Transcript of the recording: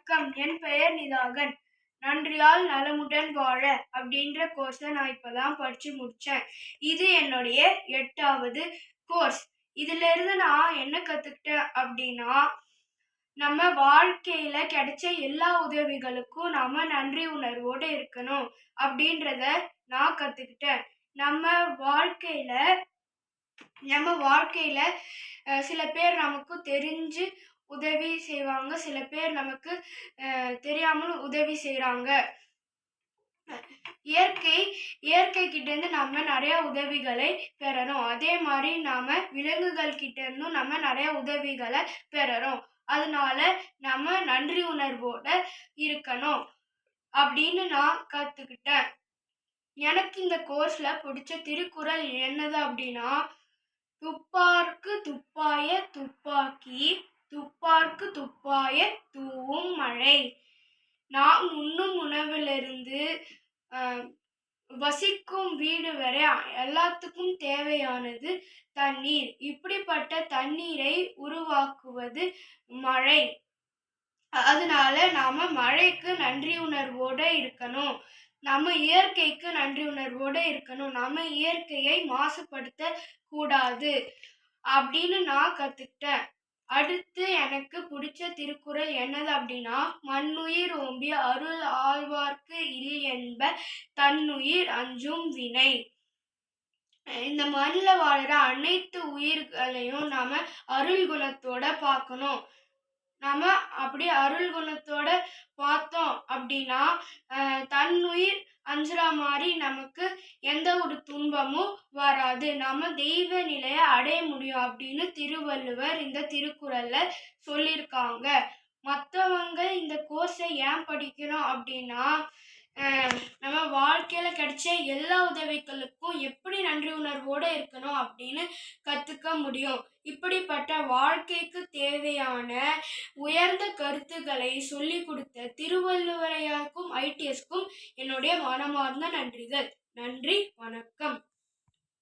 வணக்கம். என் பெயர் நிதாகன். நன்றியால் நலமுடன் வாழ அப்படின்ற கோர்ஸை நான் இப்பதான் படிச்சு முடிச்சேன். இது என்னுடைய 8வது கோர்ஸ். இதுல இருந்து நான் என்ன கத்துக்கிட்டேன் அப்படின்னா, நம்ம வாழ்க்கையில கிடைச்ச எல்லா உதவிகளுக்கும் நாம நன்றி உணர்வோடு இருக்கணும் அப்படின்றத நான் கத்துக்கிட்டேன். நம்ம வாழ்க்கையில நம்ம வாழ்க்கையில சில பேர் நமக்கு தெரிஞ்சு உதவி செய்வாங்க. சில பேர் நமக்கு தெரியாமல் உதவி செய்றாங்க. இயற்கை கிட்ட இருந்து நம்ம நிறைய உதவிகளை பெறணும். அதே மாதிரி நாம விலங்குகள் கிட்ட இருந்தும் நம்ம நிறைய உதவிகளை பெறறோம். அதனால நம்ம நன்றி உணர்வோட இருக்கணும் அப்படின்னு நான் கத்துக்கிட்டேன். எனக்கு இந்த கோர்ஸ்ல பிடிச்ச திருக்குறள் என்னது அப்படின்னா, துப்பார்க்கு துப்பாய துப்பாக்கி, துப்பார்க்கு துப்பாய தூவும் மழை. நாம் உண்ணும் உணவிலிருந்து வசிக்கும் வீடு வரை எல்லாத்துக்கும் தேவையானது தண்ணீர். இப்படிப்பட்ட தண்ணீரை உருவாக்குவது மழை. அதனால நாம மழைக்கு நன்றி உணர்வோட இருக்கணும். நம்ம இயற்கைக்கு நன்றி உணர்வோட இருக்கணும். நம்ம இயற்கையை மாசுபடுத்த கூடாது அப்படின்னு நான் கத்துக்கிட்டேன். அடுத்து எனக்கு பிடிச்ச திருக்குறள் என்னது அப்படின்னா, மண்ணுயிர் ஓம்பி அருள் ஆழ்வார்க்கு இல் என்ப தன்னுயிர் அஞ்சும் வினை. இந்த மண்ணில் வாழுற அனைத்து உயிர்களையும் நாம அருள் குணத்தோட பார்க்கணும். நாம அப்படி அருள் குணத்தோட பார்த்தோம் அப்படின்னா தன்னுயிர் அஞ்சுற மாதிரி நமக்கு எந்த ஒரு துன்பமும் வராது. நாம தெய்வ நிலையை அடைய முடியும் அப்படின்னு திருவள்ளுவர் இந்த திருக்குறள்ல சொல்லியிருக்காங்க. மற்றவங்க இந்த கோர்ஸை ஏன் படிக்கணும் அப்படின்னா, நம்ம வாழ்க்கையில கிடைச்ச எல்லா உதவிகளுக்கும் எப்படி நன்றி உணர்வோடு இருக்கணும் அப்படின்னு கத்துக்க முடியும். இப்படிப்பட்ட வாழ்க்கைக்கு தேவையான உயர்ந்த கருத்துக்களை சொல்லி கொடுத்த திருவள்ளுவரையாருக்கும் ITSக்கும் என்னுடைய மனமார்ந்த நன்றிகள். நன்றி, வணக்கம்.